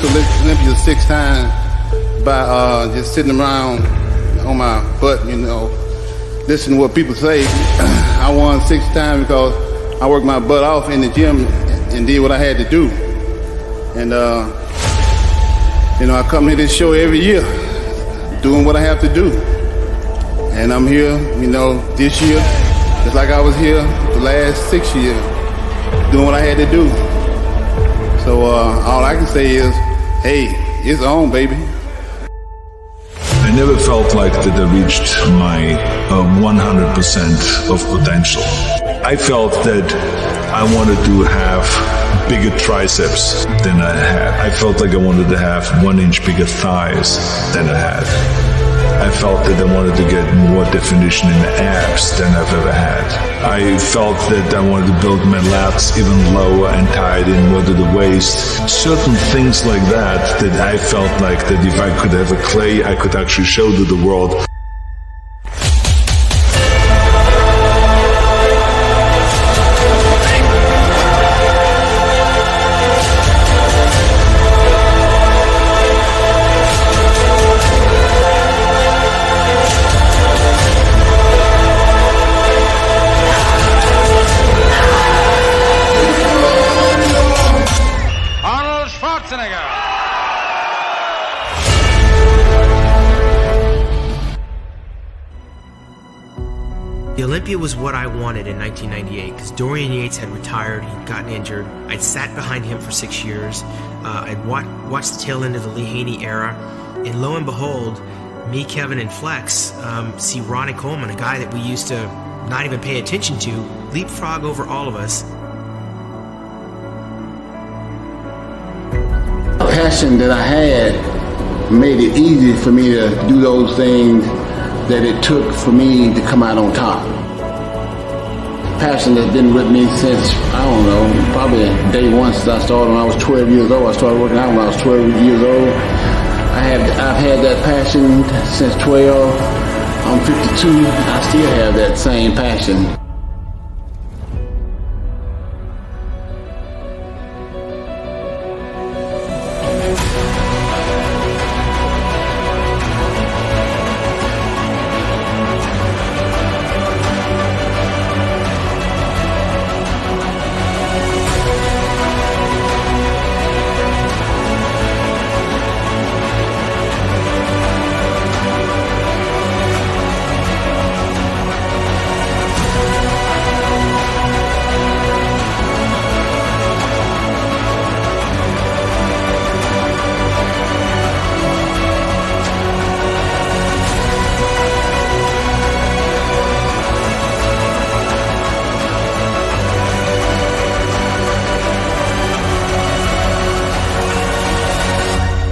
to Olympia 6 times by just sitting around on my butt, you know, listening to what people say. I won 6 times because I worked my butt off in the gym and did what I had to do. And, you know, I come to this show every year doing what I have to do. And I'm here, you know, this year, just like I was here the last 6 years, doing what I had to do. So all I can say is, hey, it's on, baby. I never felt like that I reached my 100% of potential. I felt that I wanted to have bigger triceps than I had. I felt like I wanted to have 1 inch bigger thighs than I had. I felt that I wanted to get more definition in the abs than I've ever had. I felt that I wanted to build my lats even lower and tie it in more to the waist. Certain things like that I felt like that if I could have a clay, I could actually show to the world. Schwarzenegger. The Olympia was what I wanted in 1998 because Dorian Yates had retired, he'd gotten injured. I'd sat behind him for 6 years. I'd watched the tail end of the Lee Haney era, and lo and behold, me, Kevin, and Flex see Ronnie Coleman, a guy that we used to not even pay attention to, leapfrog over all of us. The passion that I had made it easy for me to do those things that it took for me to come out on top. Passion that's been with me since, I don't know, probably day one since I started when I was 12 years old. I started working out when I was 12 years old. I've had that passion since 12. I'm 52. I still have that same passion.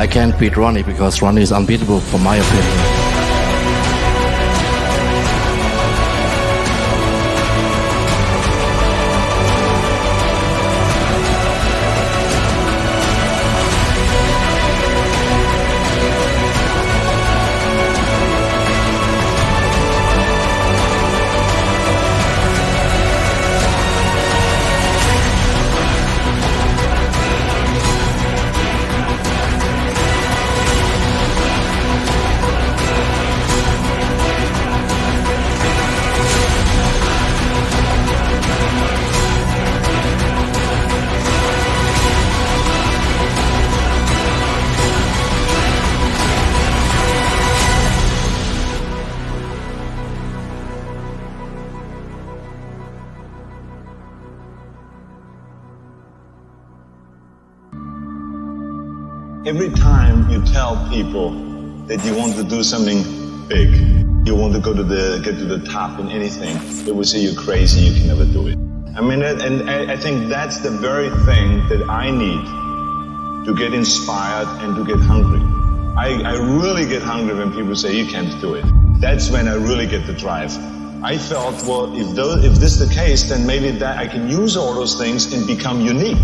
I can't beat Ronnie because Ronnie is unbeatable, for my opinion. Every time you tell people that you want to do something big, you want to get to the top in anything, they will say you're crazy, you can never do it. I mean, and I think that's the very thing that I need to get inspired and to get hungry. I really get hungry when people say you can't do it. That's when I really get the drive. I felt, well, if this is the case, then maybe that I can use all those things and become unique.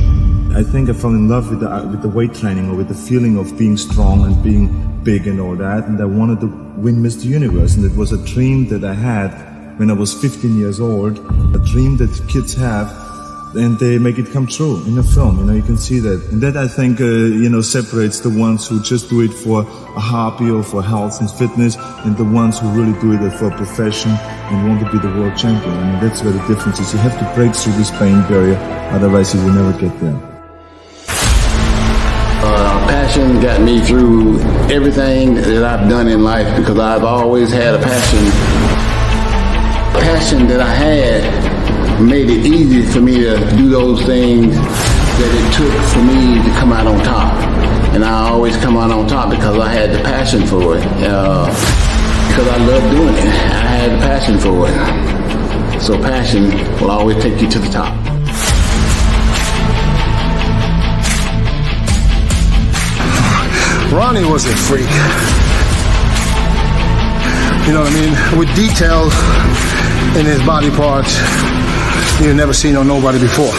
I think I fell in love with the weight training, or with the feeling of being strong and being big and all that, and I wanted to win Mr. Universe, and it was a dream that I had when I was 15 years old, a dream that kids have and they make it come true in a film. You can see that. And that, I think, separates the ones who just do it for a hobby or for health and fitness, and the ones who really do it for a profession and want to be the world champion. That's where the difference is. You have to break through this pain barrier, otherwise you will never get there. Passion got me through everything that I've done in life because I've always had a passion. The passion that I had made it easy for me to do those things that it took for me to come out on top. And I always come out on top because I had the passion for it. Because I love doing it. I had the passion for it. So passion will always take you to the top. Ronnie was a freak. You know what I mean? With details in his body parts you've never seen on nobody before.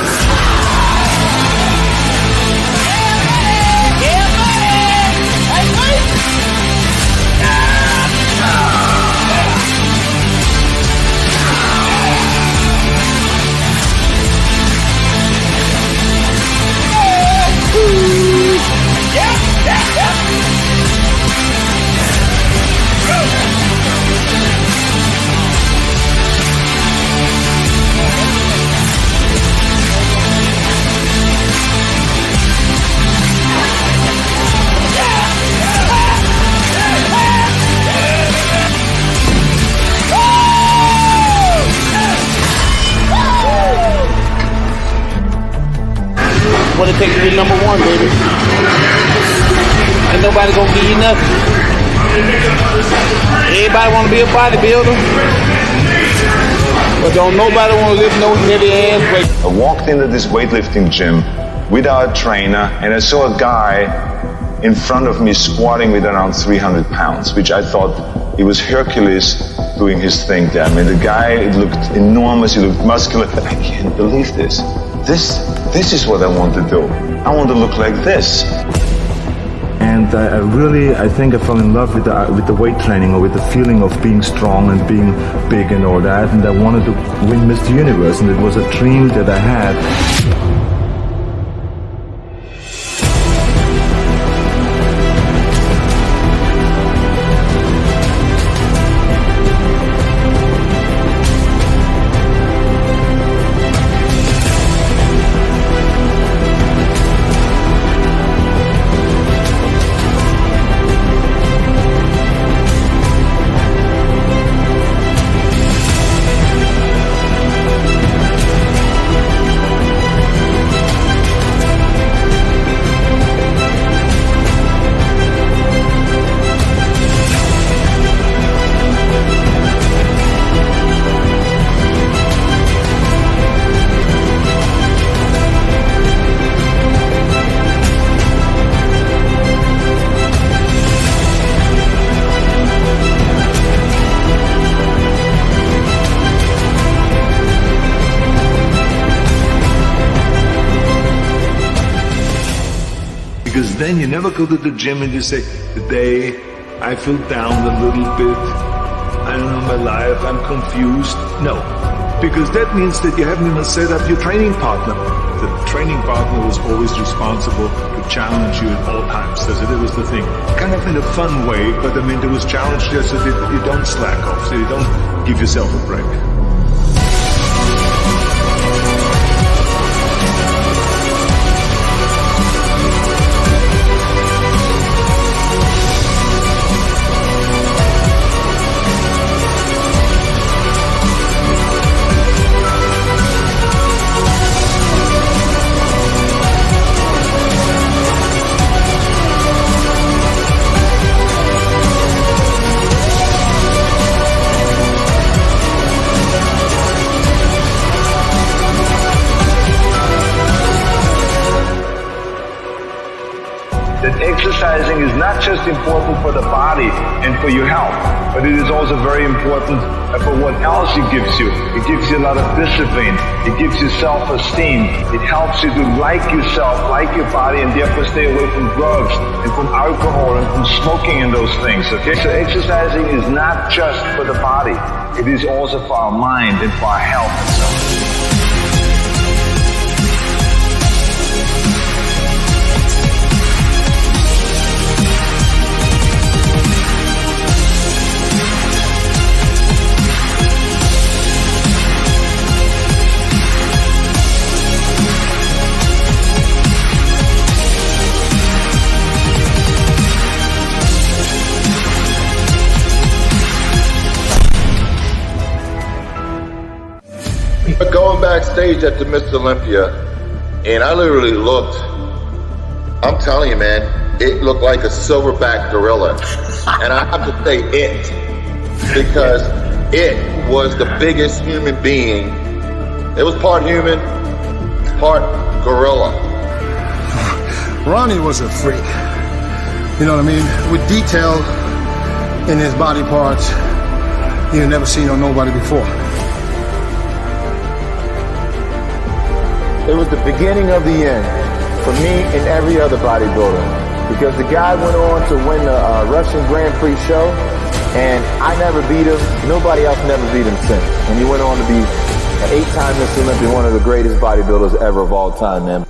What it takes to be number one, baby. Ain't nobody gonna give you nothing. Everybody wanna be a bodybuilder, but don't nobody wanna lift no heavy ass weight. I walked into this weightlifting gym without a trainer, and I saw a guy in front of me squatting with around 300 pounds, which I thought it was Hercules doing his thing there. I mean, the guy, it looked enormous, he looked muscular. I can't believe this. This is what I want to do. I want to look like this. And I think I fell in love with the weight training, or with the feeling of being strong and being big and all that. And I wanted to win Mr. Universe, and it was a dream that I had. Because then you never go to the gym and you say, today I feel down a little bit, I don't know my life, I'm confused. No, because that means that you haven't even set up your training partner. The training partner was always responsible to challenge you at all times. So that was the thing. Kind of in a fun way, but I mean there was challenge there so that you don't slack off, so you don't give yourself a break. That exercising is not just important for the body and for your health, but it is also very important for what else it gives you. It gives you a lot of discipline. It gives you self-esteem. It helps you to like yourself, like your body, and therefore stay away from drugs and from alcohol and from smoking and those things, okay? So exercising is not just for the body. It is also for our mind and for our health and so on. Going backstage at the Mr. Olympia, and I literally looked, I'm telling you, man, it looked like a silverback gorilla. And I have to say it, because it was the biggest human being. It was part human, part gorilla. Ronnie was a freak. You know what I mean? With detail in his body parts you've never seen on nobody before. It was the beginning of the end for me and every other bodybuilder, because the guy went on to win the Russian Grand Prix show, and I never beat him. Nobody else never beat him since. And he went on to be an 8-time Mr. Olympia, one of the greatest bodybuilders ever of all time, man.